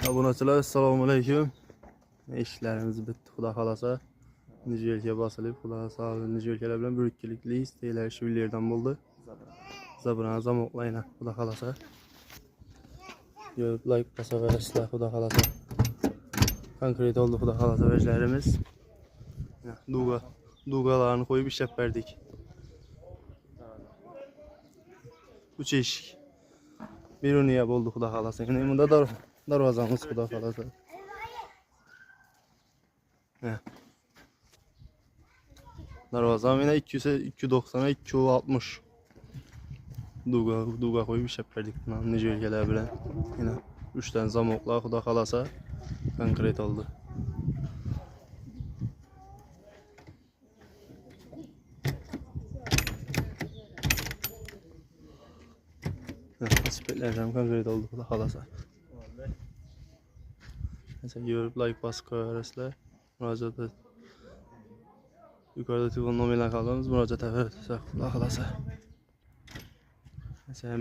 Abunaçılar, assalamu aleyküm. İşlerimiz bitti, xuda xalasa. Necə ölkə basılıb, xuda sağ olun, necə ölkələr bilən bürükkilikliyiz. Deyilər şu illərdən buldu. Zabrana zamokla ilə, xuda xalasa. Görüb, like basa verəsilər, xuda xalasa. Konkret oldu xuda xalasa vəclərimiz. Duqalarını koyup işləb verdik. 3 eşik. Bir uniyə oldu xuda xalasa. Yəni, bunda darvazamız xuda xalasa. Darvazam yine 290'a 260. Duga koyup işləb verdik buna. Necə ölkələr bilən. Yine 3 tane zamokla xuda xalasa konkret oldu. Aspetlerden konkret oldu xuda xalasa. Mesela görüp like bas koyarızlar. Müracaat et. Yukarıda telefon numarayla kaldığımız müracaat edersek xuda xalasa. Mesela